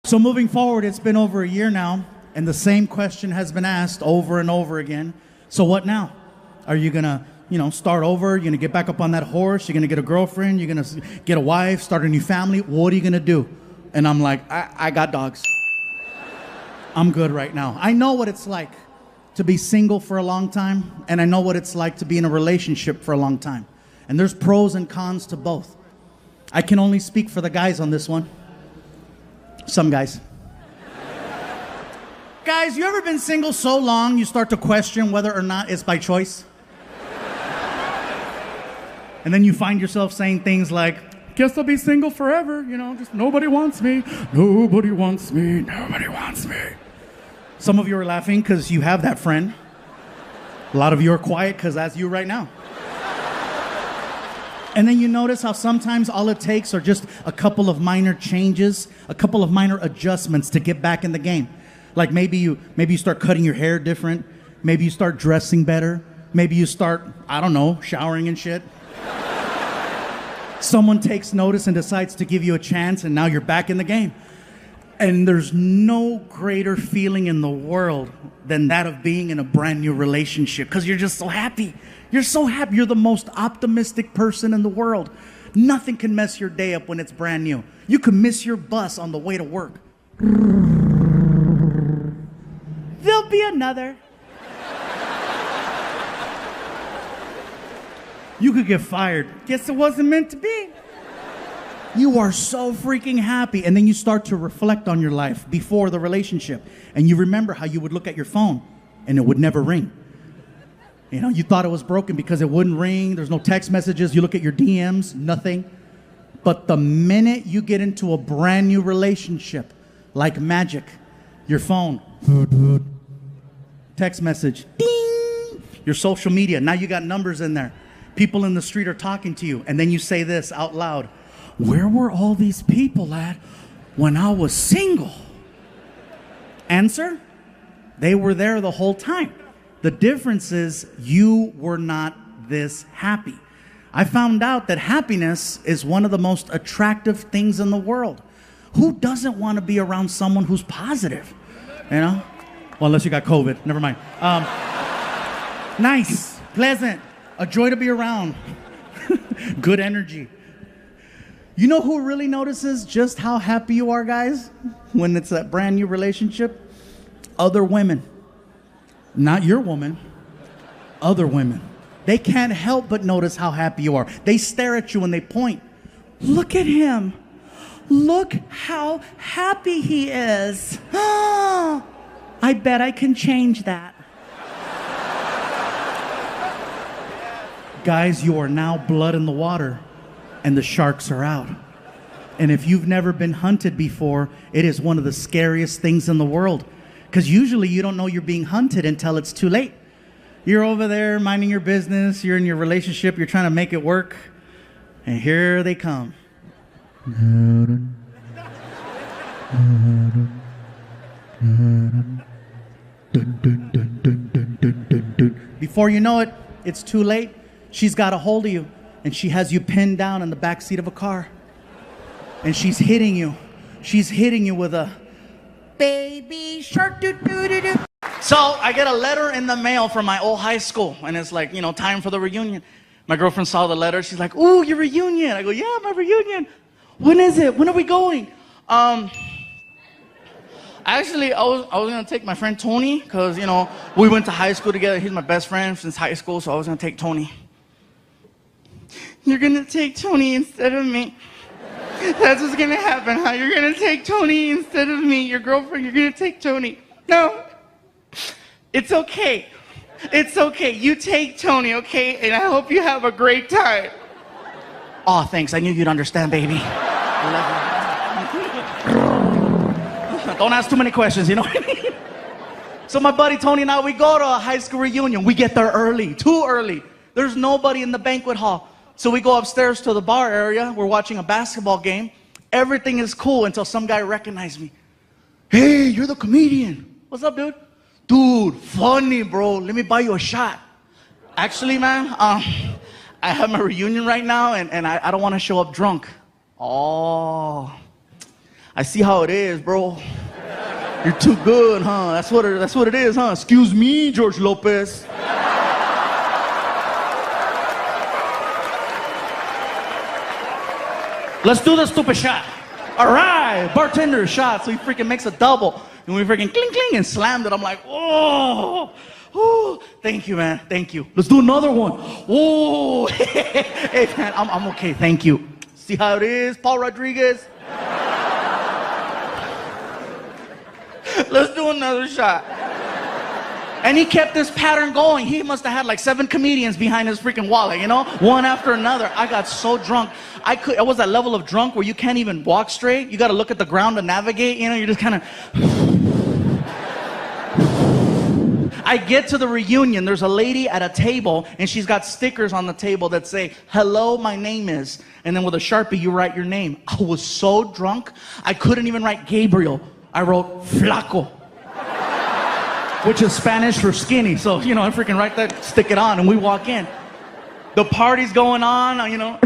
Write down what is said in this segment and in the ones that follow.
So moving forward, it's been over a year now, and the same question has been asked over and over again. So what now? Are you gonna, start over? You're gonna get back up on that horse? You're gonna get a girlfriend? You're gonna get a wife? Start a new family? What are you gonna do? And I'm like, I got dogs. I'm good right now. I know what it's like to be single for a long time, and I know what it's like to be in a relationship for a long time. And there's pros and cons to both. I can only speak for the guys on this one. Some guys. Guys, you ever been single so long you start to question whether or not it's by choice? And then you find yourself saying things like, guess I'll be single forever, just nobody wants me, nobody wants me, nobody wants me. Some of you are laughing because you have that friend. A lot of you are quiet because that's you right now. And then you notice how sometimes all it takes are just a couple of minor changes, a couple of minor adjustments to get back in the game. Like maybe you start cutting your hair different. Maybe you start dressing better. Maybe you start, showering and shit. Someone takes notice and decides to give you a chance, and now you're back in the game. And there's no greater feeling in the world than that of being in a brand new relationship, because you're just so happy. You're so happy. You're the most optimistic person in the world. Nothing can mess your day up when it's brand new. You can miss your bus on the way to work. There'll be another. You could get fired. Guess it wasn't meant to be. You are so freaking happy. And then you start to reflect on your life before the relationship. And you remember how you would look at your phone and it would never ring. You thought it was broken because it wouldn't ring. There's no text messages. You look at your DMs, nothing. But the minute you get into a brand new relationship, like magic, your phone, text message, ding, your social media, now you got numbers in there. People in the street are talking to you. And then you say this out loud. Where were all these people at when I was single? Answer? They were there the whole time. The difference is you were not this happy. I found out that happiness is one of the most attractive things in the world. Who doesn't want to be around someone who's positive? Well, unless you got COVID. Never mind. Nice, pleasant, a joy to be around. Good energy. You know who really notices just how happy you are, guys, when it's a brand new relationship? Other women. Not your woman, other women. They can't help but notice how happy you are. They stare at you and they point. Look at him. Look how happy he is. I bet I can change that. Guys, you are now blood in the water and the sharks are out. And if you've never been hunted before, it is one of the scariest things in the world. Because usually you don't know you're being hunted until it's too late. You're over there minding your business, you're in your relationship, you're trying to make it work, and here they come. Before you know it, it's too late. She's got a hold of you, and she has you pinned down in the back seat of a car. And she's hitting you. She's hitting you with a baby shark doo doo doo doo. So I get a letter in the mail from my old high school, and it's like, time for the reunion. My girlfriend saw the letter. She's like, ooh, your reunion. I go, yeah, my reunion. When is it? When are we going? Actually, I was going to take my friend Tony because, we went to high school together. He's my best friend since high school, so I was going to take Tony. You're going to take Tony instead of me. That's what's going to happen, huh? You're going to take Tony instead of me. Your girlfriend, you're going to take Tony. No. It's okay. It's okay. You take Tony, okay? And I hope you have a great time. Oh, thanks. I knew you'd understand, baby. I love you. Don't ask too many questions, you know what I mean? So my buddy Tony and I, we go to a high school reunion. We get there early, too early. There's nobody in the banquet hall. So we go upstairs to the bar area. We're watching a basketball game. Everything is cool until some guy recognized me. Hey, you're the comedian. What's up, dude? Dude, funny, bro. Let me buy you a shot. Actually, man, I have my reunion right now, and I don't want to show up drunk. Oh. I see how it is, bro. You're too good, huh? That's what it is, huh? Excuse me, George Lopez. Let's do the stupid shot. All right, bartender shot. So he freaking makes a double. And we freaking cling, cling, and slammed it. I'm like, oh, thank you, man. Thank you. Let's do another one. Oh, hey, man, I'm okay. Thank you. See how it is, Paul Rodriguez? Let's do another shot. And he kept this pattern going. He must have had like 7 comedians behind his freaking wallet, you know? One after another. I got so drunk. I was that level of drunk where you can't even walk straight. You got to look at the ground to navigate, you know? You're just kind of... I get to the reunion. There's a lady at a table, and she's got stickers on the table that say, hello, my name is. And then with a Sharpie, you write your name. I was so drunk, I couldn't even write Gabriel. I wrote Flaco, which is Spanish for skinny. So, you know, I freaking write that, stick it on, and we walk in. The party's going on, you know.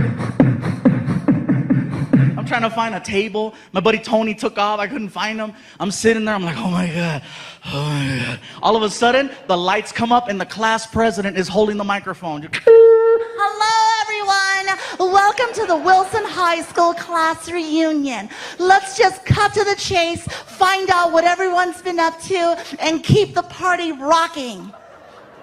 I'm trying to find a table. My buddy Tony took off. I couldn't find him. I'm sitting there. I'm like, oh my God. Oh my God. All of a sudden, the lights come up, and the class president is holding the microphone. Hello, everyone. Welcome to the Wilson High School class reunion. Let's just cut to the chase, find out what everyone's been up to, and keep the party rocking.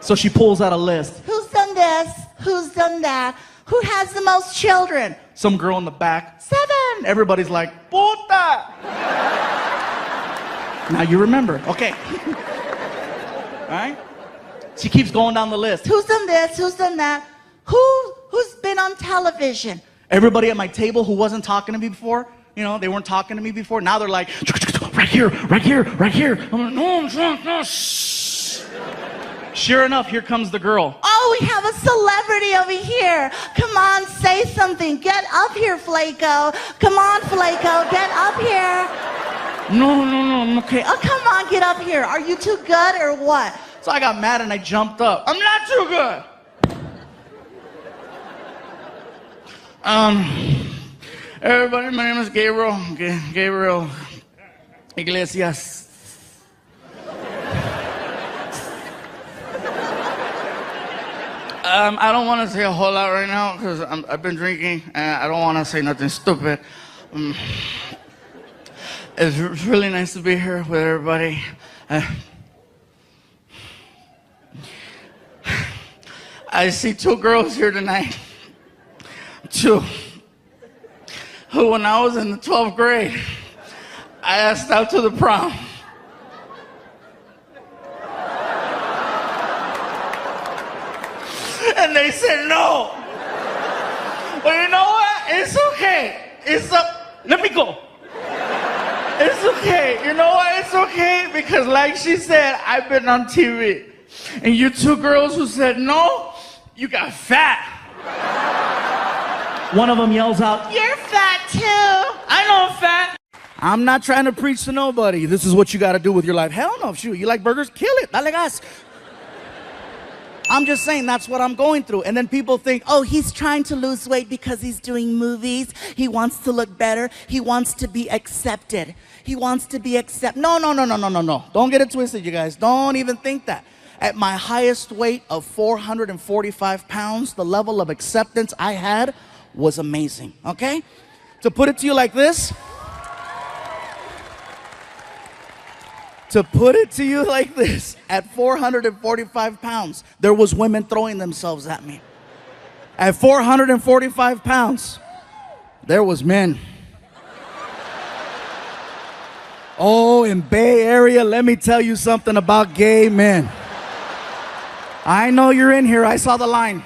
So she pulls out a list. Who's done this? Who's done that? Who has the most children? Some girl in the back. 7. Everybody's like, puta. Now you remember. Okay. All right? She keeps going down the list. Who's done this? Who's done that? Who's been on television? Everybody at my table who wasn't talking to me before, you know, they weren't talking to me before. Now they're like, right here, right here, right here. I'm like, no, shh. Sure enough, here comes the girl. Oh, we have a celebrity over here. Come on, say something. Get up here, Flaco. Come on, Flaco, get up here. No, I'm okay. Oh, come on, get up here. Are you too good or what? So I got mad and I jumped up. I'm not too good. Everybody, my name is Gabriel Iglesias. I don't want to say a whole lot right now because I've been drinking and I don't want to say nothing stupid. It's really nice to be here with everybody. I see 2 girls here tonight. 2 who, when I was in the 12th grade, I asked out to the prom. And they said no. But you know what? It's okay. Let me go. It's okay. You know what? It's okay because like she said, I've been on TV. And you 2 girls who said no, you got fat. One of them yells out, You're fat too. I know I'm fat. I'm not trying to preach to nobody. This is what you got to do with your life. Hell no. Shoot, you like burgers? Kill it. Dale gas. I'm just saying that's what I'm going through. And then people think, oh, he's trying to lose weight because he's doing movies. He wants to look better. He wants to be accepted. He wants to be accepted. No. Don't get it twisted, you guys. Don't even think that. At my highest weight of 445 pounds, the level of acceptance I had was amazing, okay? To put it to you like this, at 445 pounds, there was women throwing themselves at me. At 445 pounds, there was men. Oh, in Bay Area, let me tell you something about gay men. I know you're in here. I saw the line.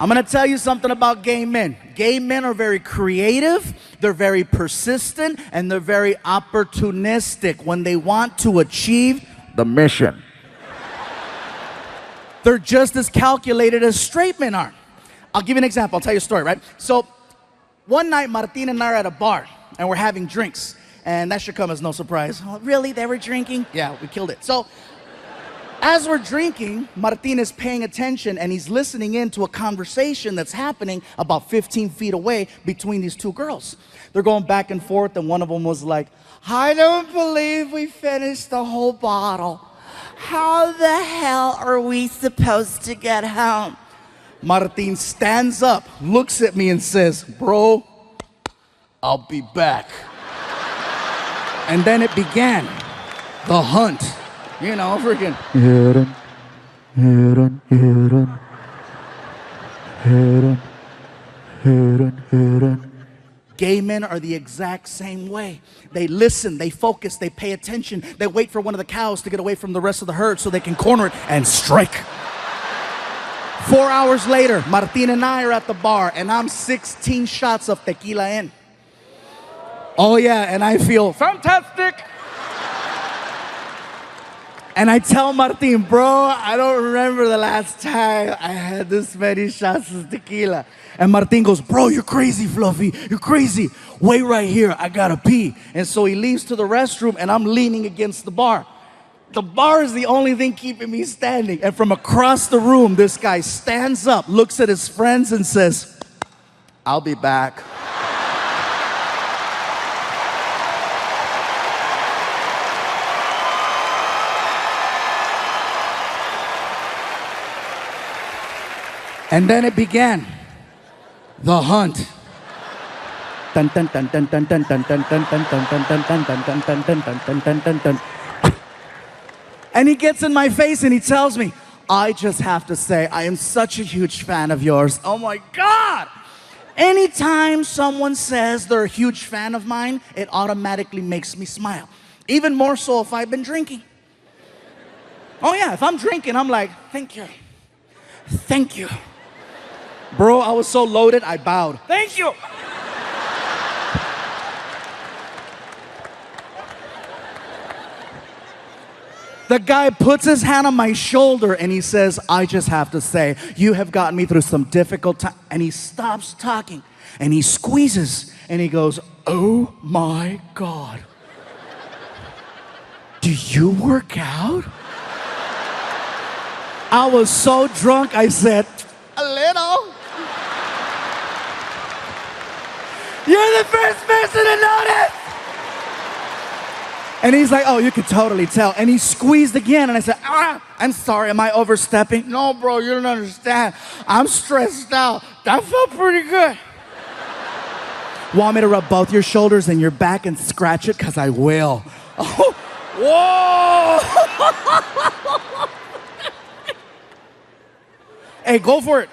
I'm going to tell you something about gay men. Gay men are very creative, they're very persistent, and they're very opportunistic when they want to achieve the mission. They're just as calculated as straight men are. I'll give you an example. I'll tell you a story, right? So one night, Martin and I are at a bar, and we're having drinks. And that should come as no surprise. Oh, really? They were drinking? Yeah, we killed it. So As we're drinking, Martin is paying attention and he's listening in to a conversation that's happening about 15 feet away between these two girls. They're going back and forth, and one of them was like, I don't believe we finished the whole bottle. How the hell are we supposed to get home? Martin stands up, looks at me and says, bro, I'll be back. And then it began, the hunt. You know, freaking. Gay men are the exact same way. They listen, they focus, they pay attention. They wait for one of the cows to get away from the rest of the herd so they can corner it and strike. 4 hours later, Martin and I are at the bar, and I'm 16 shots of tequila in. Oh yeah, and I feel fantastic. And I tell Martin, bro, I don't remember the last time I had this many shots of tequila. And Martin goes, bro, you're crazy, Fluffy. You're crazy. Wait right here. I gotta pee. And so he leaves to the restroom, and I'm leaning against the bar. The bar is the only thing keeping me standing. And from across the room, this guy stands up, looks at his friends, and says, I'll be back. And then it began, the hunt. And he gets in my face and he tells me, I just have to say, I am such a huge fan of yours. Oh my God! Anytime someone says they're a huge fan of mine, it automatically makes me smile. Even more so if I've been drinking. Oh yeah, if I'm drinking, I'm like, thank you. Thank you. Bro, I was so loaded, I bowed. Thank you. The guy puts his hand on my shoulder and he says, I just have to say, you have gotten me through some difficult time. And he stops talking and he squeezes and he goes, oh my God. Do you work out? I was so drunk, I said, a little. You're the first person to notice. And he's like, oh, you could totally tell. And he squeezed again. And I said, I'm sorry, am I overstepping? No, bro, you don't understand. I'm stressed out. That felt pretty good. Want me to rub both your shoulders and your back and scratch it? Because I will. Oh, whoa. Hey, go for it.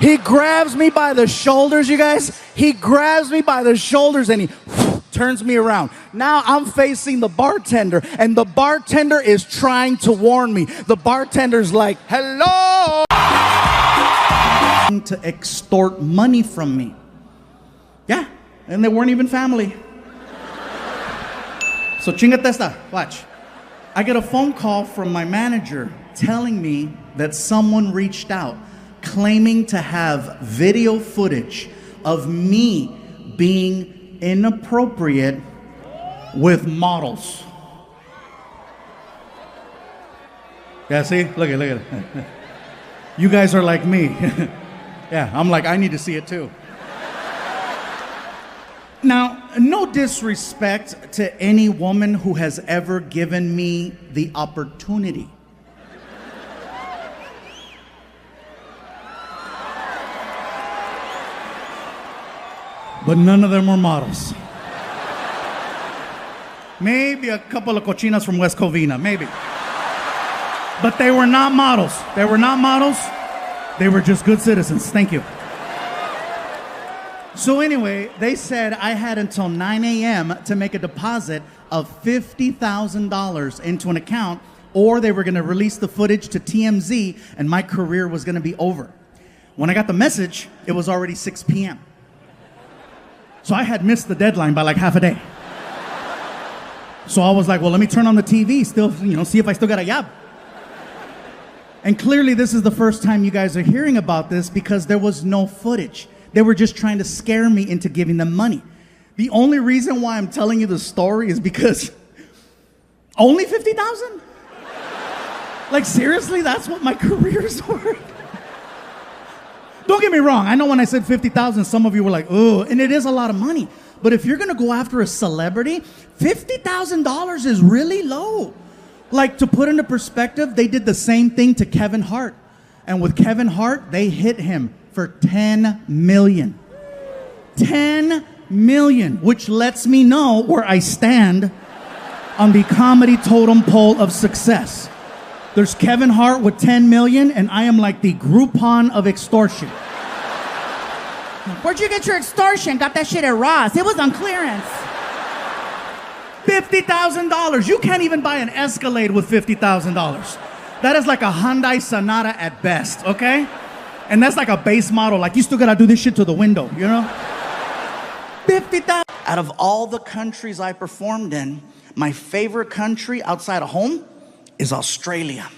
He grabs me by the shoulders, you guys. He grabs me by the shoulders and he turns me around. Now I'm facing the bartender, and the bartender is trying to warn me. The bartender's like, hello. To extort money from me. Yeah, and they weren't even family. So chingate esta, watch. I get a phone call from my manager telling me that someone reached out claiming to have video footage of me being inappropriate with models. Yeah, see? Look at it. You guys are like me. Yeah, I'm like, I need to see it too. Now, no disrespect to any woman who has ever given me the opportunity. But none of them were models. Maybe a couple of cochinas from West Covina, maybe. But they were not models. They were not models. They were just good citizens. Thank you. So anyway, they said I had until 9 a.m. to make a deposit of $50,000 into an account, or they were going to release the footage to TMZ and my career was going to be over. When I got the message, it was already 6 p.m. So I had missed the deadline by like half a day. So I was like, well, let me turn on the TV, still, see if I still got a job. And clearly this is the first time you guys are hearing about this because there was no footage. They were just trying to scare me into giving them money. The only reason why I'm telling you the story is because Only 50,000? Like seriously, that's what my career's worth? Don't get me wrong, I know when I said 50,000, some of you were like, oh, and it is a lot of money. But if you're gonna go after a celebrity, $50,000 is really low. Like, to put into perspective, they did the same thing to Kevin Hart. And with Kevin Hart, they hit him for 10 million. 10 million, which lets me know where I stand on the comedy totem pole of success. There's Kevin Hart with 10 million, and I am like the Groupon of extortion. Where'd you get your extortion? Got that shit at Ross. It was on clearance. $50,000. You can't even buy an Escalade with $50,000. That is like a Hyundai Sonata at best, okay? And that's like a base model. Like, you still gotta do this shit to the window, you know? 50,000. Out of all the countries I performed in, my favorite country outside of home is Australia.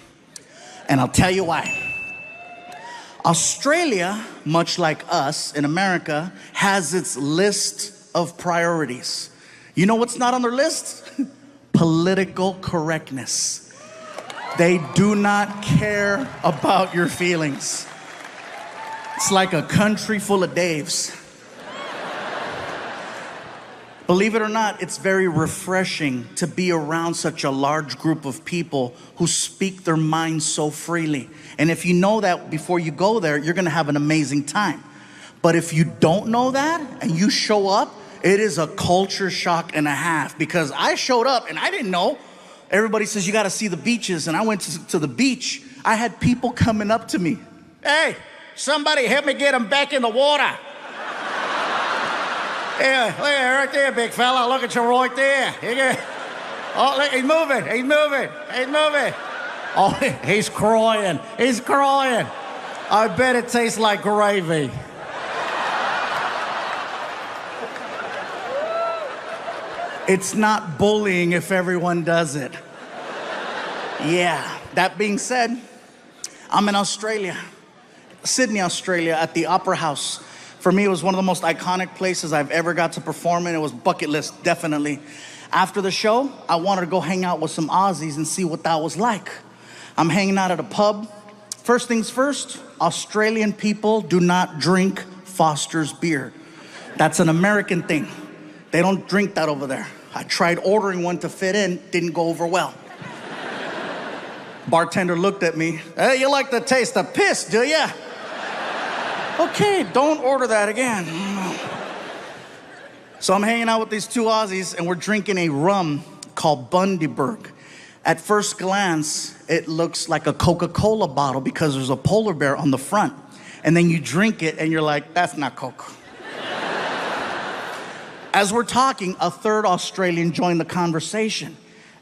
And I'll tell you why. Australia, much like us in America, has its list of priorities. You know what's not on their list? Political correctness. They do not care about your feelings. It's like a country full of Daves. Believe it or not, it's very refreshing to be around such a large group of people who speak their minds so freely. And if you know that before you go there, you're gonna have an amazing time. But if you don't know that and you show up, it is a culture shock and a half, because I showed up and I didn't know. Everybody says you gotta see the beaches, and I went to the beach. I had people coming up to me. Hey, somebody help me get them back in the water. Yeah, look at right there, big fella. Look at you right there. Oh, look, he's moving. He's moving. He's moving. Oh, he's crying. He's crying. I bet it tastes like gravy. It's not bullying if everyone does it. Yeah, that being said, I'm in Australia, Sydney, Australia, at the Opera House. For me, it was one of the most iconic places I've ever got to perform in. It was bucket list, definitely. After the show, I wanted to go hang out with some Aussies and see what that was like. I'm hanging out at a pub. First things first, Australian people do not drink Foster's beer. That's an American thing. They don't drink that over there. I tried ordering one to fit in, didn't go over well. Bartender looked at me. Hey, you like the taste of piss, do ya? Okay, don't order that again. So I'm hanging out with these two Aussies, and we're drinking a rum called Bundaberg. At first glance, it looks like a Coca-Cola bottle because there's a polar bear on the front. And then you drink it, and you're like, that's not Coke. As we're talking, a third Australian joined the conversation.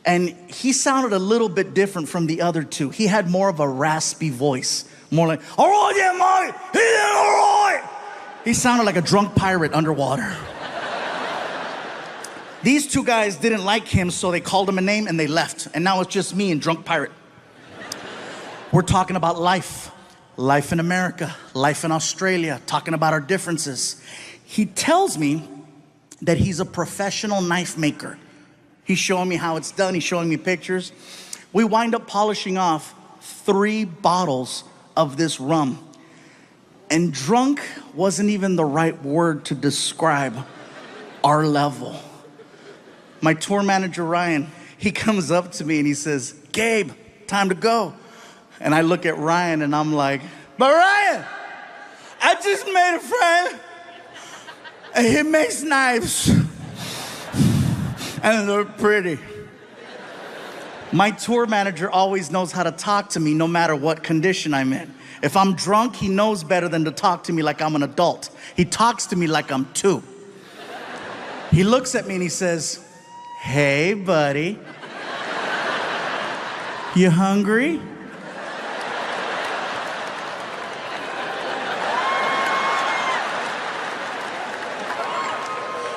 And he sounded a little bit different from the other two. He had more of a raspy voice. More like, all right, yeah, mate, he did all right. He sounded like a drunk pirate underwater. These two guys didn't like him, so they called him a name and they left. And now it's just me and drunk pirate. We're talking about life. Life in America, life in Australia, talking about our differences. He tells me that he's a professional knife maker. He's showing me how it's done. He's showing me pictures. We wind up polishing off 3 bottles of this rum. And drunk wasn't even the right word to describe our level. My tour manager, Ryan, he comes up to me and he says, Gabe, time to go. And I look at Ryan and I'm like, but Ryan, I just made a friend and he makes knives. And they're pretty. My tour manager always knows how to talk to me no matter what condition I'm in. If I'm drunk, he knows better than to talk to me like I'm an adult. He talks to me like I'm 2. He looks at me and he says, hey, buddy. You hungry?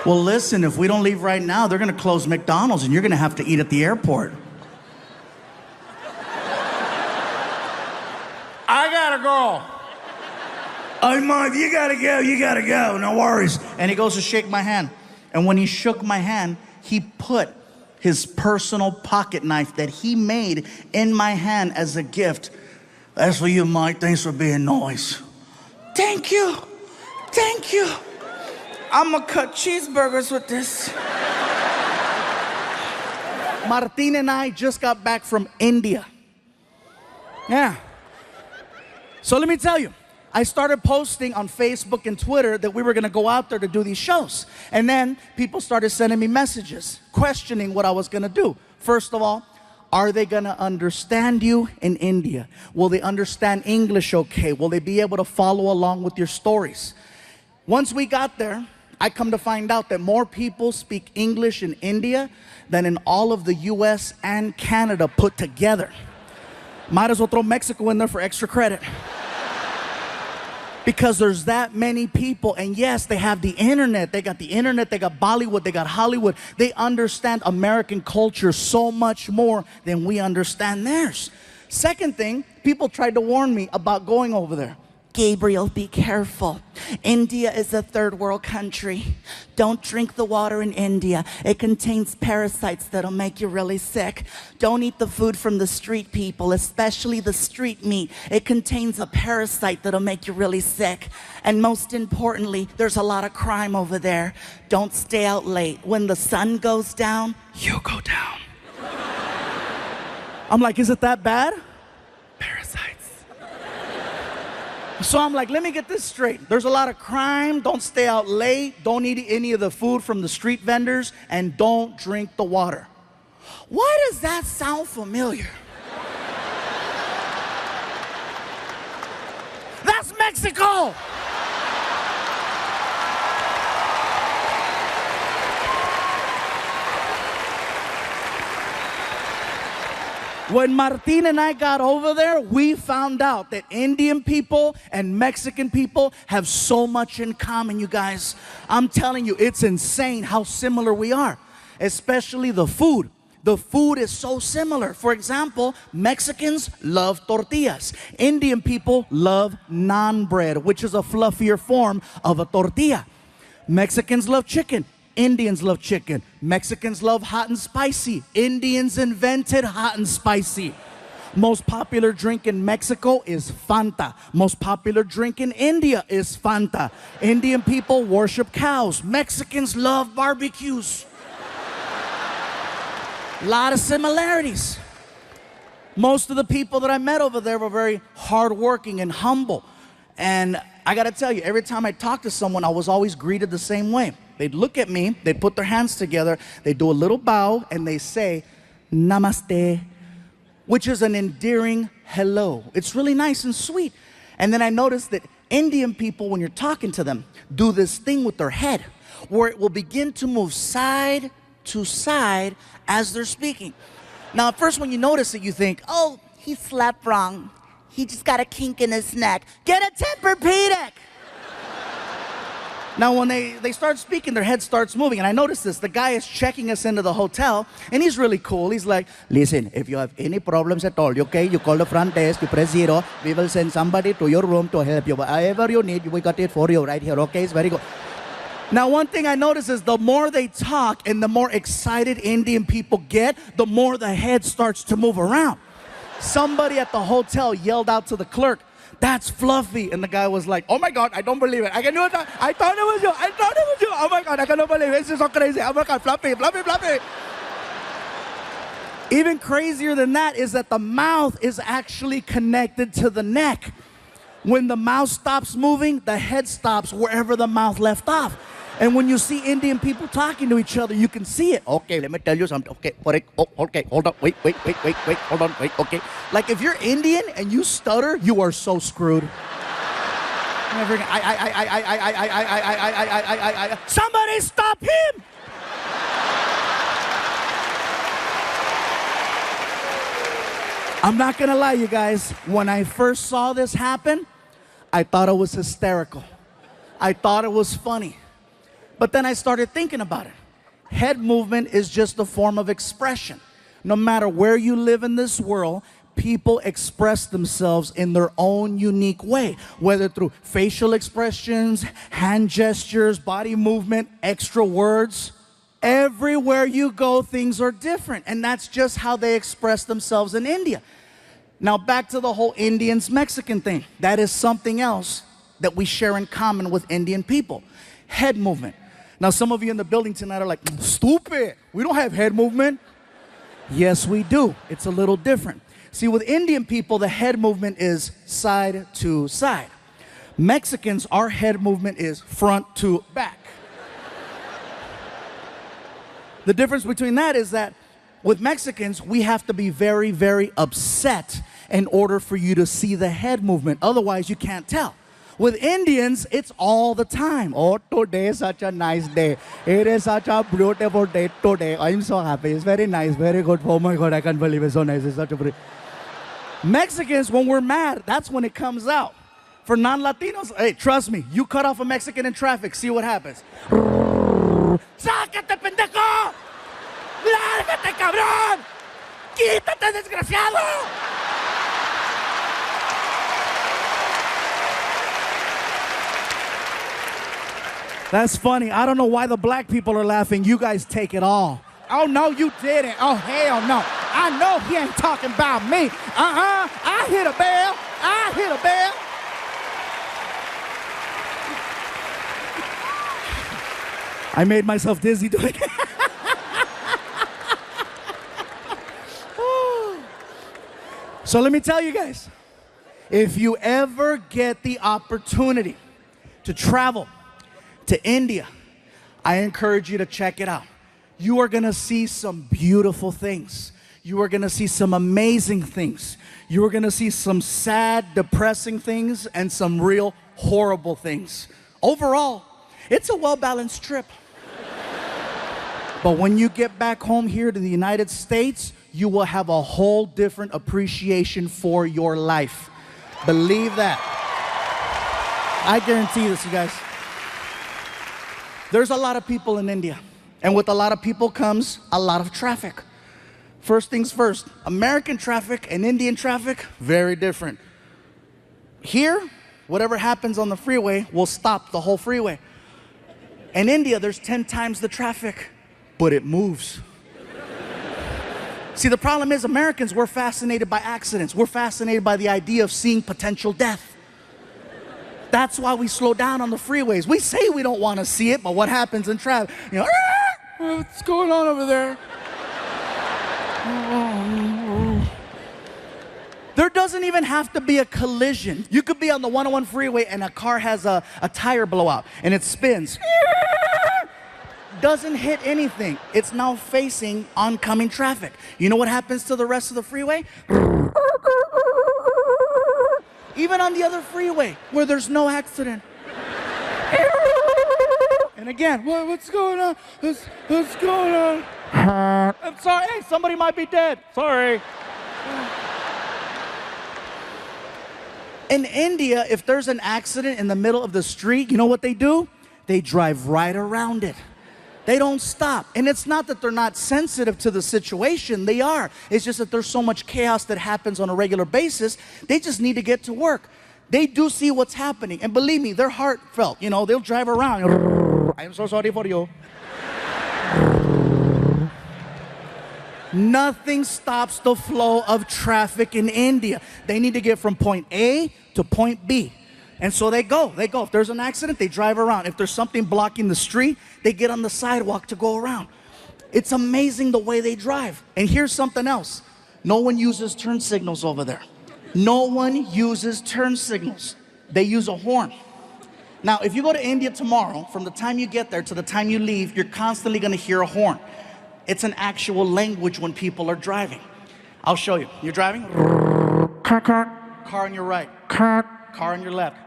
Well, listen, if we don't leave right now, they're gonna close McDonald's and you're gonna have to eat at the airport. I gotta go. Oh, Mom, you gotta go, no worries. And he goes to shake my hand. And when he shook my hand, he put his personal pocket knife that he made in my hand as a gift. That's for you, Mike. Thanks for being nice. Thank you. Thank you. I'm gonna cut cheeseburgers with this. Martin and I just got back from India. Yeah. So let me tell you, I started posting on Facebook and Twitter that we were gonna go out there to do these shows. And then people started sending me messages, questioning what I was gonna do. First of all, are they gonna understand you in India? Will they understand English okay? Will they be able to follow along with your stories? Once we got there, I come to find out that more people speak English in India than in all of the US and Canada put together. Might as well throw Mexico in there for extra credit. Because there's that many people, and yes, they have the internet. They got the internet, they got Bollywood, they got Hollywood. They understand American culture so much more than we understand theirs. Second thing, people tried to warn me about going over there. Gabriel, be careful. India is a third world country. Don't drink the water in India. It contains parasites that'll make you really sick. Don't eat the food from the street people, especially the street meat. It contains a parasite that'll make you really sick. And most importantly, there's a lot of crime over there. Don't stay out late. When the sun goes down, you go down. I'm like, is it that bad? Parasites. So I'm like, let me get this straight. There's a lot of crime. Don't stay out late. Don't eat any of the food from the street vendors. And don't drink the water. Why does that sound familiar? That's Mexico. When Martin and I got over there, we found out that Indian people and Mexican people have so much in common, you guys. I'm telling you, it's insane how similar we are, especially the food. The food is so similar. For example, Mexicans love tortillas. Indian people love naan bread, which is a fluffier form of a tortilla. Mexicans love chicken. Indians love chicken. Mexicans love hot and spicy. Indians invented hot and spicy. Most popular drink in Mexico is Fanta. Most popular drink in India is Fanta. Indian people worship cows. Mexicans love barbecues. A lot of similarities. Most of the people that I met over there were very hardworking and humble. And I gotta tell you, every time I talked to someone, I was always greeted the same way. They'd look at me, they'd put their hands together, they'd do a little bow, and they say, Namaste, which is an endearing hello. It's really nice and sweet. And then I noticed that Indian people, when you're talking to them, do this thing with their head, where it will begin to move side to side as they're speaking. Now, at first when you notice it, you think, oh, he slept wrong. He just got a kink in his neck. Get a Tempur-Pedic. Now, when they start speaking, their head starts moving. And I noticed this. The guy is checking us into the hotel, and he's really cool. He's like, listen, if you have any problems at all, okay, you call the front desk, you press 0. We will send somebody to your room to help you. Whatever you need, we got it for you right here, okay? It's very good. Now, one thing I notice is the more they talk and the more excited Indian people get, the more the head starts to move around. Somebody at the hotel yelled out to the clerk, that's Fluffy. And the guy was like, oh my God, I don't believe it. I thought it was you. I thought it was you. Oh my God, I cannot believe it. This is so crazy. Oh my God, Fluffy, Fluffy, Fluffy. Even crazier than that is that the mouth is actually connected to the neck. When the mouth stops moving, the head stops wherever the mouth left off. And when you see Indian people talking to each other, you can see it. Okay, let me tell you something. Okay, okay, hold on. Wait, hold on, wait, okay. Like if you're Indian and you stutter, you are so screwed. Somebody stop him! I'm not gonna lie, you guys. When I first saw this happen, I thought it was hysterical. I thought it was funny. But then I started thinking about it. Head movement is just a form of expression. No matter where you live in this world, people express themselves in their own unique way, whether through facial expressions, hand gestures, body movement, extra words. Everywhere you go, things are different. And that's just how they express themselves in India. Now, back to the whole Indians-Mexican thing. That is something else that we share in common with Indian people. Head movement. Now, some of you in the building tonight are like, stupid. We don't have head movement. Yes, we do. It's a little different. See, with Indian people, the head movement is side to side. Mexicans, our head movement is front to back. The difference between that is that with Mexicans, we have to be very, very upset in order for you to see the head movement. Otherwise, you can't tell. With Indians, it's all the time. Oh, today is such a nice day. It is such a beautiful day today. I'm so happy. It's very nice, very good. Oh my God, I can't believe it's so nice. It's such a pretty. Mexicans, when we're mad, that's when it comes out. For non-Latinos, hey, trust me, you cut off a Mexican in traffic, see what happens. ¡Sácate, pendejo! ¡Lárgate, cabrón! ¡Quítate, desgraciado! That's funny. I don't know why the black people are laughing. You guys take it all. Oh, no, you didn't. Oh, hell no. I know he ain't talking about me. I hit a bell. I hit a bell. I made myself dizzy doing it. So let me tell you guys, if you ever get the opportunity to travel to India, I encourage you to check it out. You are gonna see some beautiful things. You are gonna see some amazing things. You are gonna see some sad, depressing things and some real horrible things. Overall, it's a well-balanced trip. But when you get back home here to the United States, you will have a whole different appreciation for your life. Believe that. I guarantee this, you guys. There's a lot of people in India, and with a lot of people comes a lot of traffic. First things first, American traffic and Indian traffic, very different. Here, whatever happens on the freeway will stop the whole freeway. In India, there's 10 times the traffic, but it moves. See, the problem is Americans, we're fascinated by accidents. We're fascinated by the idea of seeing potential death. That's why we slow down on the freeways. We say we don't want to see it, but what happens in traffic? You know, what's going on over there? There doesn't even have to be a collision. You could be on the 101 freeway and a car has a tire blowout and it spins. Doesn't hit anything. It's now facing oncoming traffic. You know what happens to the rest of the freeway? Even on the other freeway where there's no accident. And again, what's going on? What's going on? I'm sorry. Hey, somebody might be dead. Sorry. In India, if there's an accident in the middle of the street, you know what they do? They drive right around it. They don't stop. And it's not that they're not sensitive to the situation. They are. It's just that there's so much chaos that happens on a regular basis. They just need to get to work. They do see what's happening. And believe me, they're heartfelt. You know, they'll drive around. I'm so sorry for you. Nothing stops the flow of traffic in India. They need to get from point A to point B. And so they go. If there's an accident, they drive around. If there's something blocking the street, they get on the sidewalk to go around. It's amazing the way they drive. And here's something else. No one uses turn signals over there. No one uses turn signals. They use a horn. Now, if you go to India tomorrow, from the time you get there to the time you leave, you're constantly going to hear a horn. It's an actual language when people are driving. I'll show you. You're driving? Car on your right. Car on your left.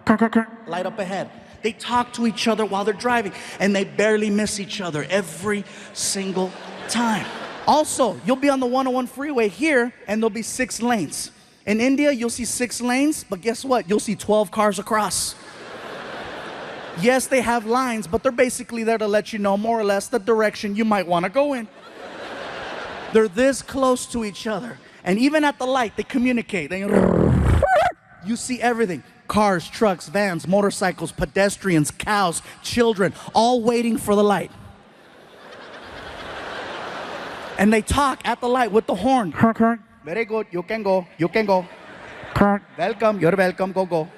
Light up ahead. They talk to each other while they're driving, and they barely miss each other every single time. Also, you'll be on the 101 freeway here, and there'll be 6 lanes. In India, you'll see 6 lanes, but guess what? You'll see 12 cars across. Yes, they have lines, but they're basically there to let you know more or less the direction you might want to go in. They're this close to each other, and even at the light, they communicate. You see everything. Cars, trucks, vans, motorcycles, pedestrians, cows, children, all waiting for the light. And they talk at the light with the horn. Very good. You can go. You can go. Welcome. You're welcome. Go, go.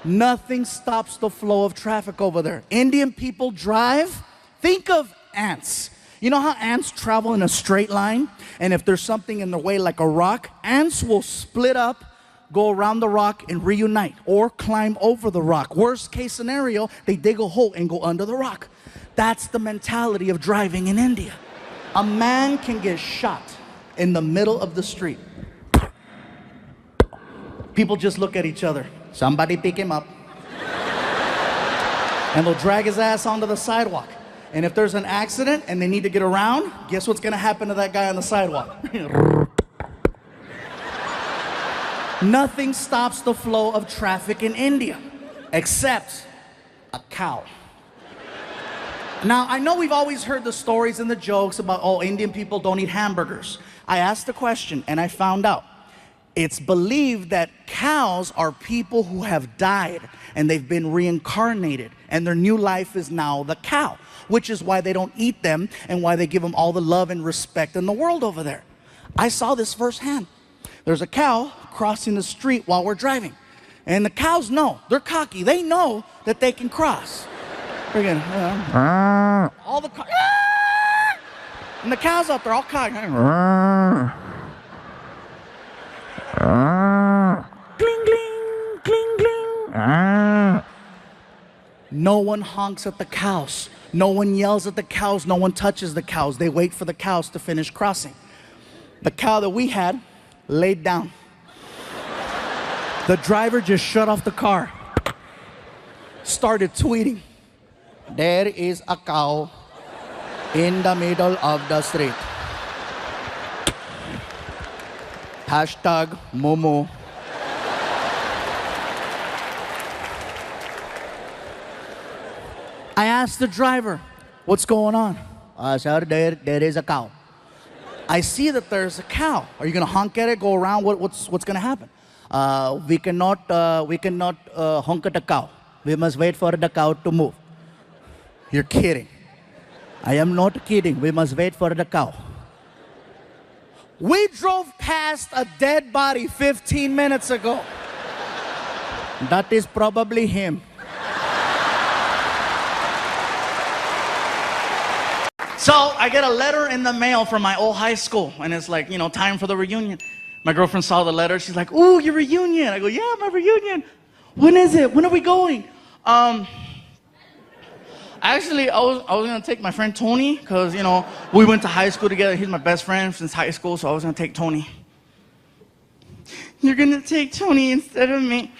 Nothing stops the flow of traffic over there. Indian people drive. Think of ants. You know how ants travel in a straight line? And if there's something in the way like a rock, ants will split up, go around the rock and reunite, or climb over the rock. Worst case scenario, they dig a hole and go under the rock. That's the mentality of driving in India. A man can get shot in the middle of the street. People just look at each other. Somebody pick him up. And they'll drag his ass onto the sidewalk. And if there's an accident and they need to get around, guess what's gonna happen to that guy on the sidewalk? Nothing stops the flow of traffic in India, except a cow. Now, I know we've always heard the stories and the jokes about, oh, Indian people don't eat hamburgers. I asked the question and I found out. It's believed that cows are people who have died and they've been reincarnated and their new life is now the cow, which is why they don't eat them and why they give them all the love and respect in the world over there. I saw this firsthand. There's a cow crossing the street while we're driving. And the cows know, they're cocky, they know that they can cross. Again, all the cows, and the cows out there all cocky. Gling, gling, gling, gling. No one honks at the cows. No one yells at the cows. No one touches the cows. They wait for the cows to finish crossing. The cow that we had laid down. The driver just shut off the car. Started tweeting. There is a cow in the middle of the street. Hashtag Momo. I asked the driver, what's going on? Sir, there is a cow. I see that there's a cow. Are you gonna honk at it, go around? What's gonna happen? We cannot honk at the cow. We must wait for the cow to move. You're kidding. I am not kidding. We must wait for the cow. We drove past a dead body 15 minutes ago. That is probably him. So I get a letter in the mail from my old high school, and it's like, you know, time for the reunion. My girlfriend saw the letter. She's like, ooh, your reunion. I go, yeah, my reunion. When is it? When are we going? Actually, I was gonna take my friend Tony, because, you know, we went to high school together. He's my best friend since high school, so I was gonna take Tony. You're gonna take Tony instead of me.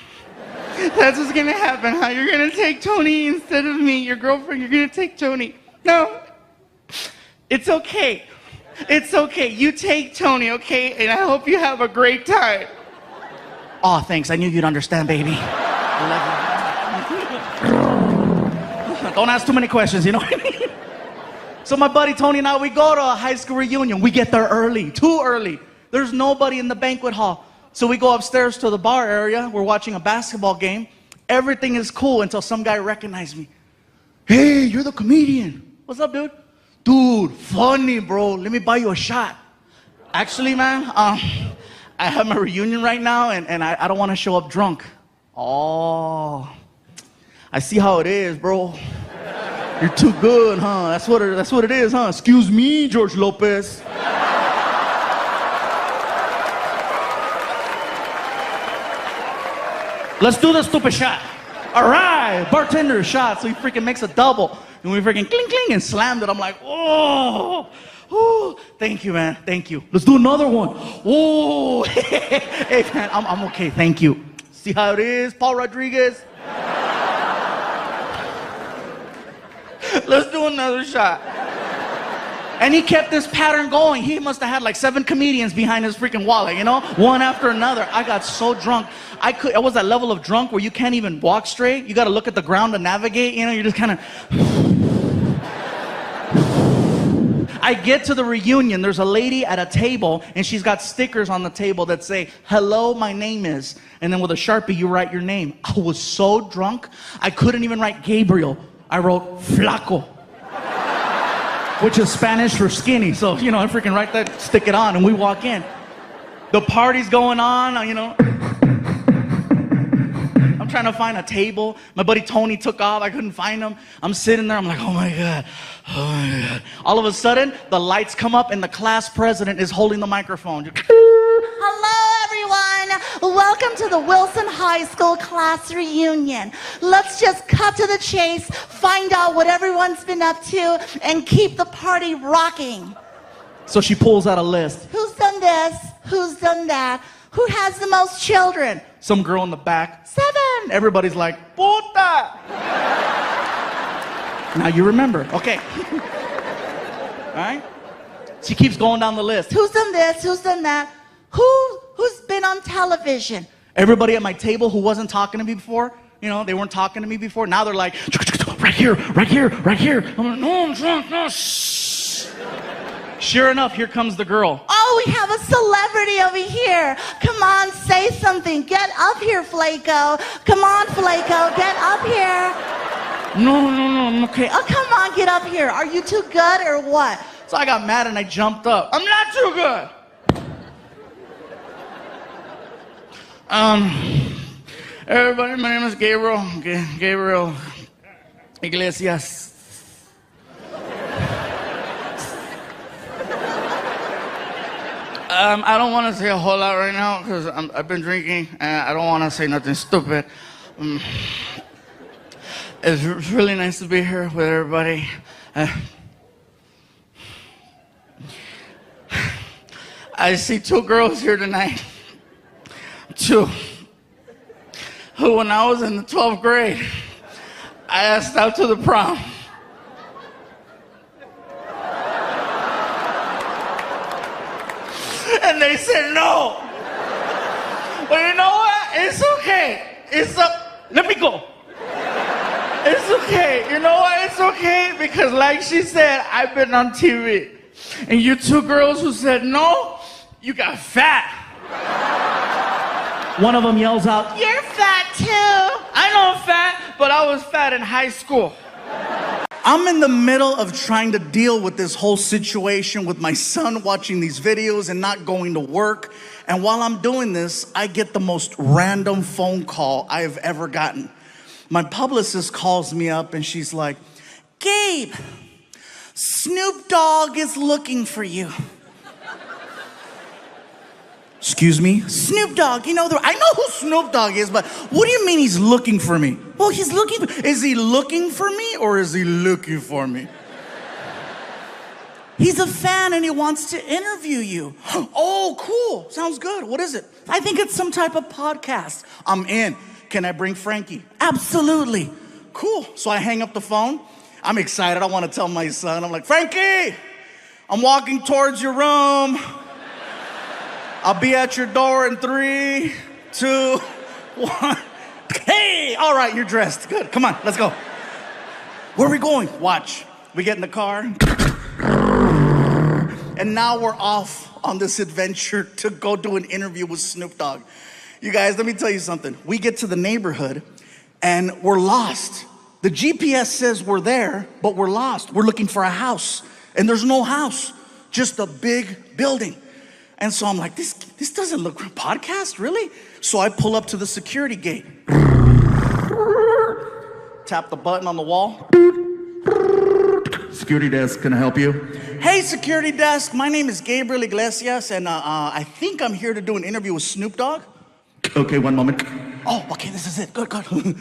That's what's gonna happen, huh? You're gonna take Tony instead of me. Your girlfriend, you're gonna take Tony. No, it's okay. It's okay. You take Tony, okay? And I hope you have a great time. Oh, thanks. I knew you'd understand, baby. I love you. Don't ask too many questions, you know what I mean? So my buddy Tony and I, we go to a high school reunion. We get there early, too early. There's nobody in the banquet hall. So we go upstairs to the bar area. We're watching a basketball game. Everything is cool until some guy recognized me. Hey, you're the comedian. What's up, dude? Dude, funny, bro. Let me buy you a shot. Actually, man, I have my reunion right now, and I don't want to show up drunk. Oh, I see how it is, bro. You're too good, huh? That's what it is, huh? Excuse me, George Lopez. Let's do the stupid shot. All right, bartender shot. So he freaking makes a double. And we freaking cling, cling, and slammed it. I'm like, oh, thank you, man. Thank you. Let's do another one. Oh, hey, man, I'm okay. Thank you. See how it is, Paul Rodriguez? Let's do another shot. And he kept this pattern going. He must have had like 7 comedians behind his freaking wallet, you know? One after another. I got so drunk. I was that level of drunk where you can't even walk straight. You got to look at the ground to navigate, you know? You're just kind of... I get to the reunion. There's a lady at a table, and she's got stickers on the table that say, hello, my name is. And then with a Sharpie, you write your name. I was so drunk, I couldn't even write Gabriel. I wrote Flaco. which is Spanish for skinny. So, you know, I freaking write that, stick it on, and we walk in. The party's going on, you know. I'm trying to find a table. My buddy Tony took off. I couldn't find him. I'm sitting there. I'm like, oh my God. Oh my God. All of a sudden, the lights come up and the class president is holding the microphone. Hello, everyone. Welcome to the Wilson High School class reunion. Let's just cut to the chase, find out what everyone's been up to, and keep the party rocking. So she pulls out a list. Who's done this? Who's done that? Who has the most children? Some girl in the back. 7. Everybody's like, puta. Now you remember. Okay. All right? She keeps going down the list. Who's done this? Who's done that? Who's been on television? Everybody at my table who wasn't talking to me before, you know, they weren't talking to me before. Now they're like, right here, right here, right here. I'm like, no, shh. Sure enough, here comes the girl. Oh, we have a celebrity over here. Come on, say something. Get up here, Flaco. Come on, Flaco, get up here. No, I'm okay. Oh, come on, get up here. Are you too good or what? So I got mad and I jumped up. I'm not too good. Everybody, my name is Gabriel Iglesias. I don't want to say a whole lot right now because I've been drinking and I don't want to say nothing stupid. It's really nice to be here with everybody. I see 2 girls here tonight. 2 who, when I was in the 12th grade, I asked out to the prom. And they said no. But you know what? It's okay. Let me go. It's okay. You know what? It's okay because like she said, I've been on TV. And you 2 girls who said no, you got fat. One of them yells out, You're fat too. I know I'm fat, but I was fat in high school. I'm in the middle of trying to deal with this whole situation with my son watching these videos and not going to work. And while I'm doing this, I get the most random phone call I have ever gotten. My publicist calls me up and she's like, Gabe, Snoop Dogg is looking for you. Excuse me? Snoop Dogg, you know, I know who Snoop Dogg is, but what do you mean he's looking for me? Well, he's looking for, is he looking for me or is he looking for me? He's a fan and he wants to interview you. Oh, cool. Sounds good. What is it? I think it's some type of podcast. I'm in. Can I bring Frankie? Absolutely. Cool. So I hang up the phone. I'm excited. I want to tell my son. I'm like, Frankie, I'm walking towards your room. I'll be at your door in 3, 2, 1. Hey, all right, you're dressed. Good. Come on, let's go. Where are we going? Watch. We get in the car. And now we're off on this adventure to go do an interview with Snoop Dogg. You guys, let me tell you something. We get to the neighborhood and we're lost. The GPS says we're there, but we're lost. We're looking for a house and there's no house, just a big building. And so I'm like, this doesn't look like a podcast, really? So I pull up to the security gate. Tap the button on the wall. Security desk, can I help you? Hey, security desk, my name is Gabriel Iglesias, and I think I'm here to do an interview with Snoop Dogg. Okay, one moment. Oh, okay, this is it. Good.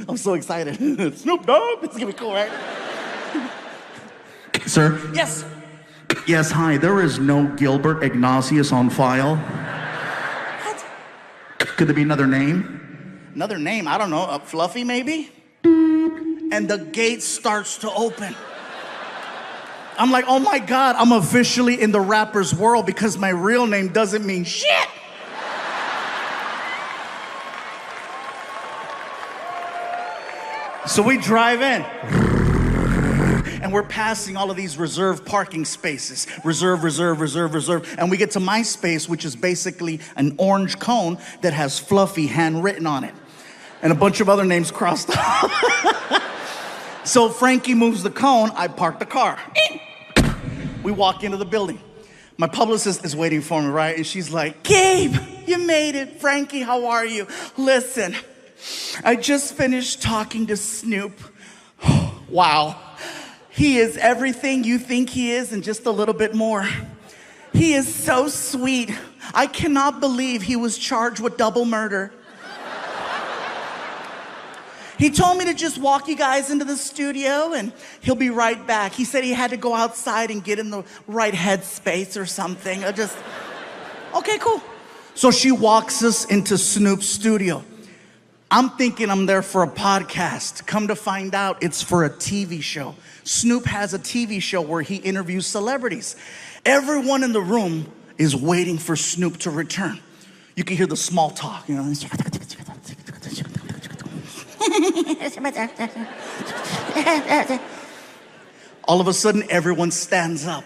I'm so excited. Snoop Dogg? This is gonna be cool, right? Sir? Yes. Yes, hi. There is no Gilbert Ignatius on file. What? Could there be another name? Another name? I don't know. Fluffy, maybe? And the gate starts to open. I'm like, oh my God, I'm officially in the rapper's world because my real name doesn't mean shit. So we drive in. And we're passing all of these reserved parking spaces. Reserve. And we get to my space, which is basically an orange cone that has Fluffy handwritten on it. And a bunch of other names crossed off. So Frankie moves the cone, I park the car. We walk into the building. My publicist is waiting for me, right? And she's like, Gabe, you made it. Frankie, how are you? Listen, I just finished talking to Snoop. Wow. He is everything you think he is and just a little bit more. He is so sweet. I cannot believe he was charged with double murder. He told me to just walk you guys into the studio and he'll be right back. He said he had to go outside and get in the right headspace or something. Okay, cool. So she walks us into Snoop's studio. I'm thinking I'm there for a podcast. Come to find out, it's for a TV show. Snoop has a TV show where he interviews celebrities. Everyone in the room is waiting for Snoop to return. You can hear the small talk, you know. All of a sudden, everyone stands up.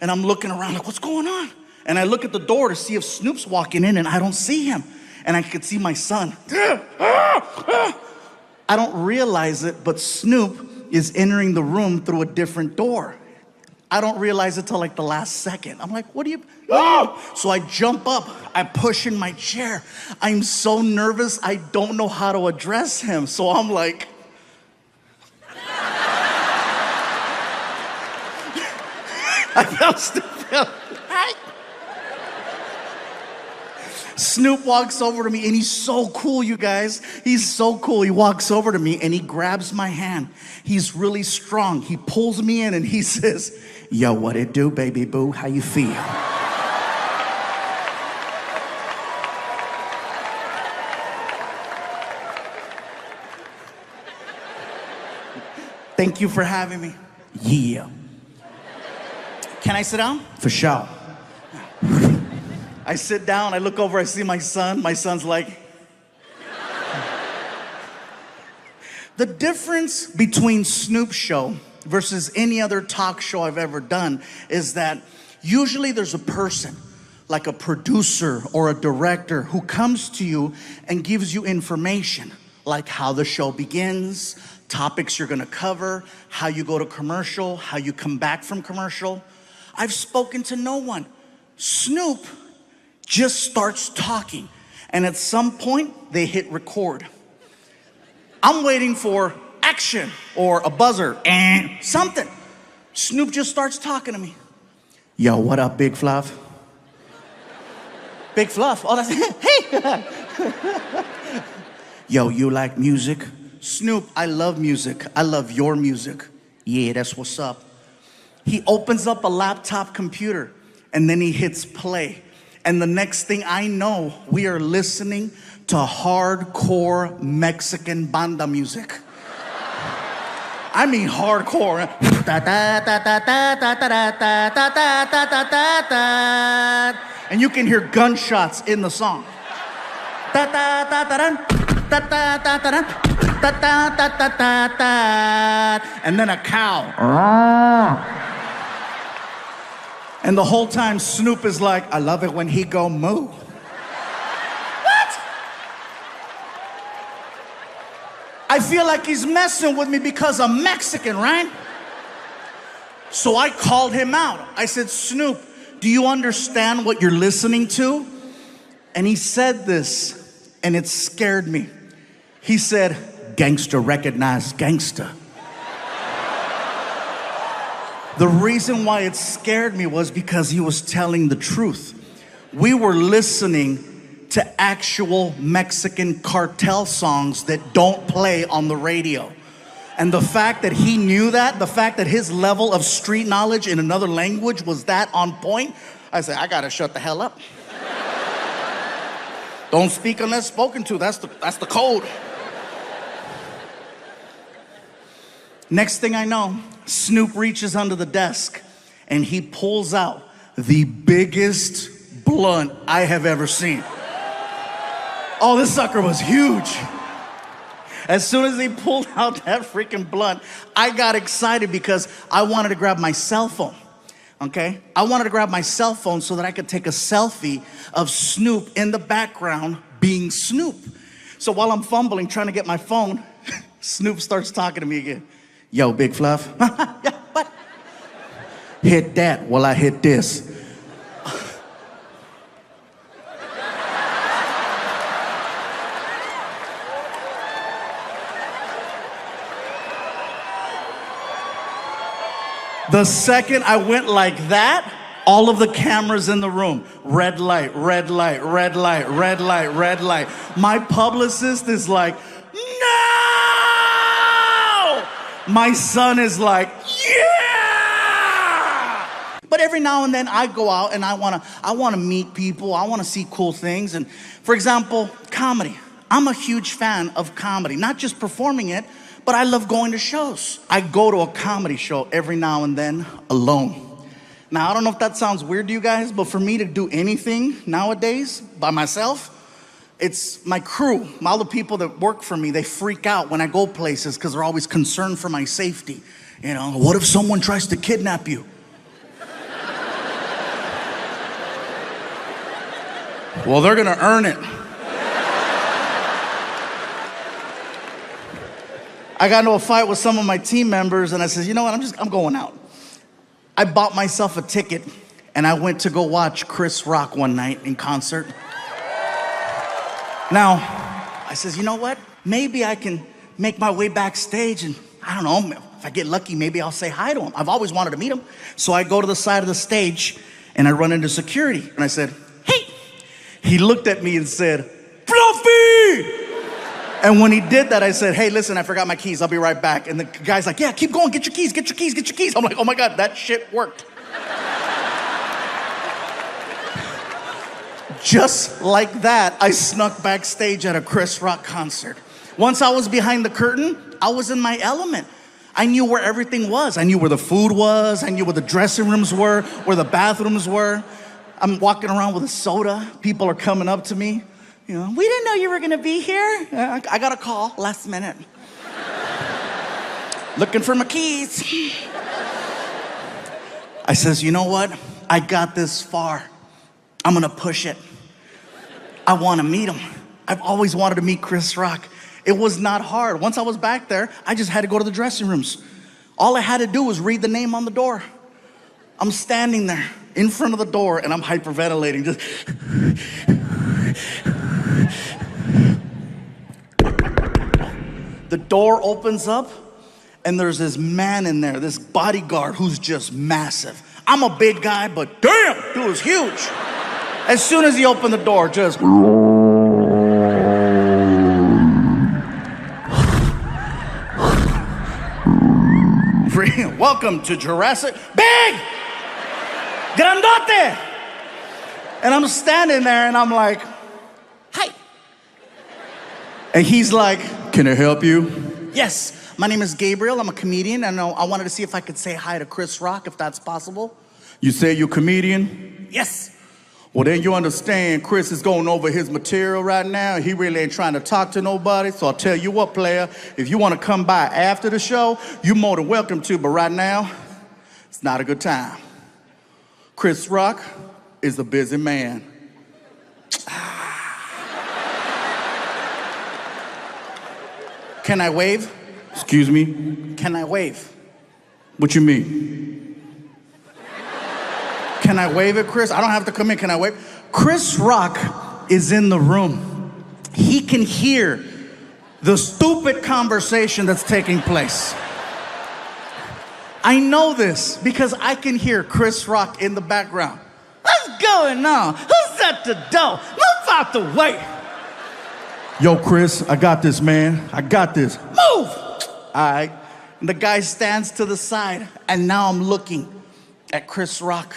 And I'm looking around like, what's going on? And I look at the door to see if Snoop's walking in, and I don't see him. And I could see my son. I don't realize it, but Snoop is entering the room through a different door. I don't realize it till like the last second. I'm like, what are you? So I jump up, I push in my chair. I'm so nervous, I don't know how to address him. So I'm like, I felt stupid. Snoop walks over to me and he's so cool, you guys. He's so cool. He walks over to me and he grabs my hand. He's really strong. He pulls me in and he says, yo, what it do, baby boo? How you feel? Thank you for having me. Yeah. Can I sit down? For sure. I sit down, I look over, I see my son. My son's like... The difference between Snoop's show versus any other talk show I've ever done is that usually there's a person, like a producer or a director, who comes to you and gives you information, like how the show begins, topics you're gonna cover, how you go to commercial, how you come back from commercial. I've spoken to no one. Snoop just starts talking, and at some point, they hit record. I'm waiting for action or a buzzer and something. Snoop just starts talking to me. Yo, what up, Big Fluff? Big Fluff? Oh, that's hey. Yo, you like music? Snoop, I love music. I love your music. Yeah, that's what's up. He opens up a laptop computer and then he hits play. And the next thing I know, we are listening to hardcore Mexican banda music. I mean hardcore. And you can hear gunshots in the song. And then a cow. And the whole time Snoop is like, I love it when he go moo. What? I feel like he's messing with me because I'm Mexican, right? So I called him out. I said, Snoop, do you understand what you're listening to? And he said this, and it scared me. He said, gangster recognize gangster. The reason why it scared me was because he was telling the truth. We were listening to actual Mexican cartel songs that don't play on the radio. And the fact that he knew that, the fact that his level of street knowledge in another language was that on point, I said, I gotta shut the hell up. Don't speak unless spoken to, that's the code. Next thing I know, Snoop reaches under the desk and he pulls out the biggest blunt I have ever seen. Oh, this sucker was huge. As soon as he pulled out that freaking blunt, I got excited because I wanted to grab my cell phone, okay? I wanted to grab my cell phone so that I could take a selfie of Snoop in the background being Snoop. So while I'm fumbling, trying to get my phone, Snoop starts talking to me again. Yo, Big Fluff. Yeah, what? hit that while I hit this. The second I went like that, all of the cameras in the room, red light, red light, red light, red light, red light. My publicist is like, no! My son is like, yeah! But every now and then I go out and I wanna meet people, I wanna see cool things. And for example, comedy. I'm a huge fan of comedy, not just performing it, but I love going to shows. I go to a comedy show every now and then alone. Now, I don't know if that sounds weird to you guys, but for me to do anything nowadays by myself, it's my crew, all the people that work for me, they freak out when I go places because they're always concerned for my safety. You know, what if someone tries to kidnap you? Well, they're gonna earn it. I got into a fight with some of my team members and I said, you know what, I'm going out. I bought myself a ticket and I went to go watch Chris Rock one night in concert. Now, I says, you know what? Maybe I can make my way backstage and I don't know, if I get lucky, maybe I'll say hi to him. I've always wanted to meet him. So I go to the side of the stage and I run into security and I said, hey. He looked at me and said, Fluffy! And when he did that, I said, hey, listen, I forgot my keys. I'll be right back. And the guy's like, yeah, keep going. Get your keys, get your keys, get your keys. I'm like, oh my God, that shit worked. Just like that, I snuck backstage at a Chris Rock concert. Once I was behind the curtain, I was in my element. I knew where everything was. I knew where the food was. I knew where the dressing rooms were, where the bathrooms were. I'm walking around with a soda. People are coming up to me. You know, we didn't know you were gonna be here. I got a call last minute. Looking for my keys. I says, you know what? I got this far. I'm gonna push it. I wanna meet him. I've always wanted to meet Chris Rock. It was not hard. Once I was back there, I just had to go to the dressing rooms. All I had to do was read the name on the door. I'm standing there in front of the door and I'm hyperventilating, just. The door opens up and there's this man in there, this bodyguard who's just massive. I'm a big guy, but damn, dude was huge. As soon as he opened the door, just. Welcome to Jurassic. Big! Grandote! And I'm standing there and I'm like, hi. And he's like, can I help you? Yes, my name is Gabriel. I'm a comedian and I wanted to see if I could say hi to Chris Rock, if that's possible. You say you're a comedian? Yes. Well, then you understand Chris is going over his material right now. He really ain't trying to talk to nobody. So I'll tell you what, player, if you want to come by after the show, you're more than welcome to. But right now, it's not a good time. Chris Rock is a busy man. Can I wave? Excuse me? Can I wave? What you mean? Can I wave at Chris? I don't have to come in. Can I wave? Chris Rock is in the room. He can hear the stupid conversation that's taking place. I know this because I can hear Chris Rock in the background. What's going on? Who's at the door? Move out the way. Yo, Chris, I got this, man. I got this. Move! All right. And the guy stands to the side, and now I'm looking at Chris Rock.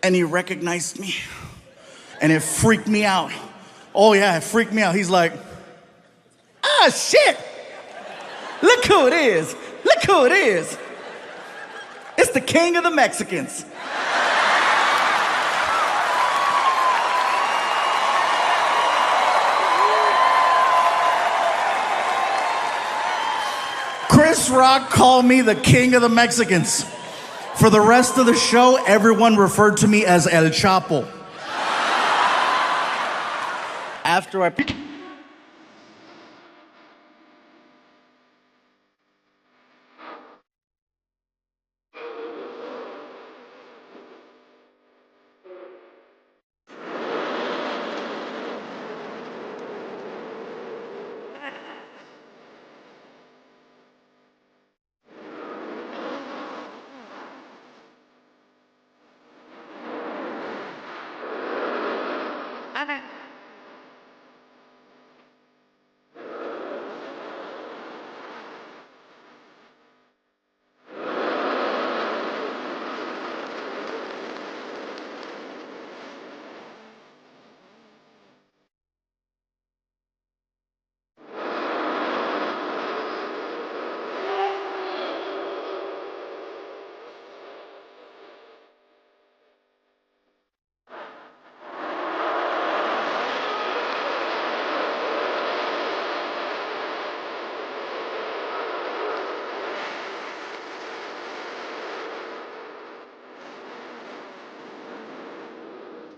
And he recognized me. And it freaked me out. Oh, yeah, it freaked me out. He's like, ah, shit! Look who it is. Look who it is. It's the king of the Mexicans. Chris Rock called me the king of the Mexicans. For the rest of the show, everyone referred to me as El Chapo. After I...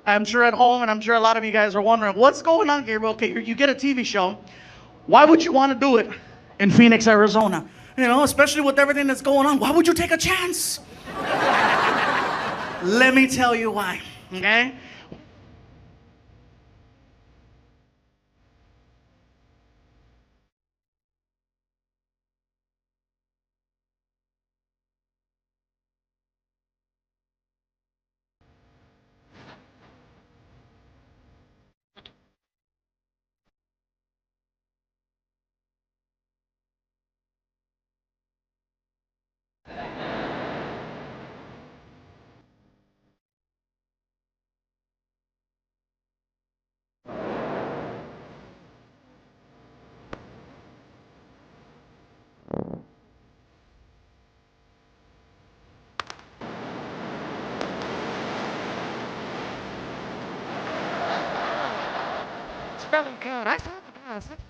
I'm sure at home, and I'm sure a lot of you guys are wondering, what's going on, Gabriel? Okay, you get a TV show. Why would you want to do it in Phoenix, Arizona? You know, especially with everything that's going on. Why would you take a chance? Let me tell you why, okay? Spelling code. I saw the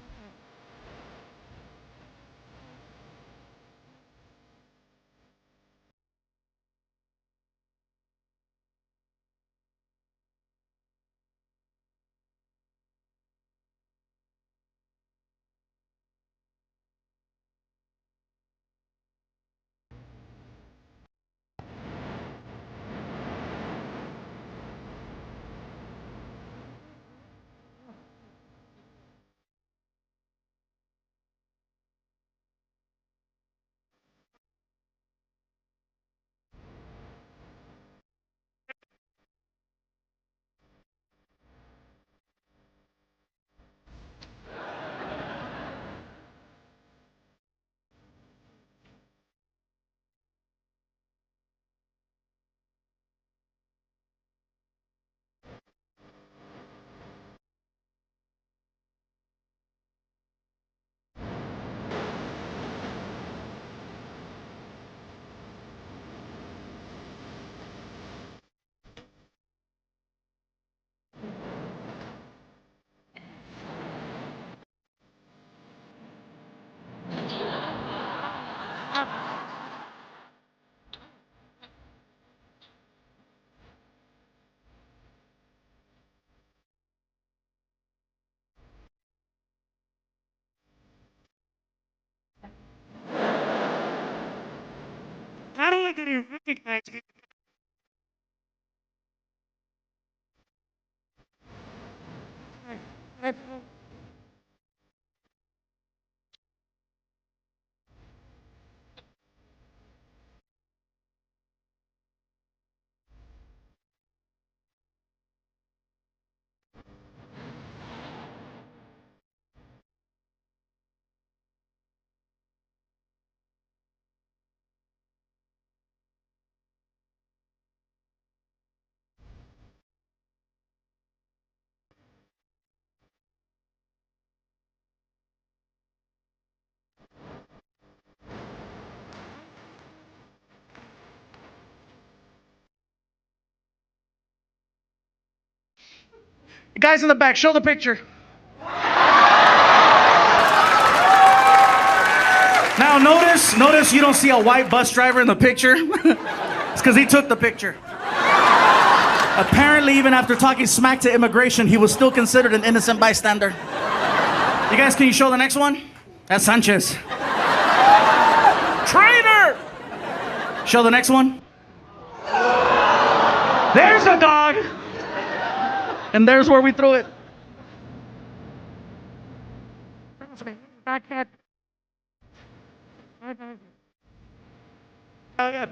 How do I get you recognized? Guys in the back, show the picture. Now notice you don't see a white bus driver in the picture. It's because he took the picture. Apparently, even after talking smack to immigration, he was still considered an innocent bystander. You guys, can you show the next one? That's Sanchez. Traitor! Show the next one. There's a dog. And there's where we threw it. Oh, yeah.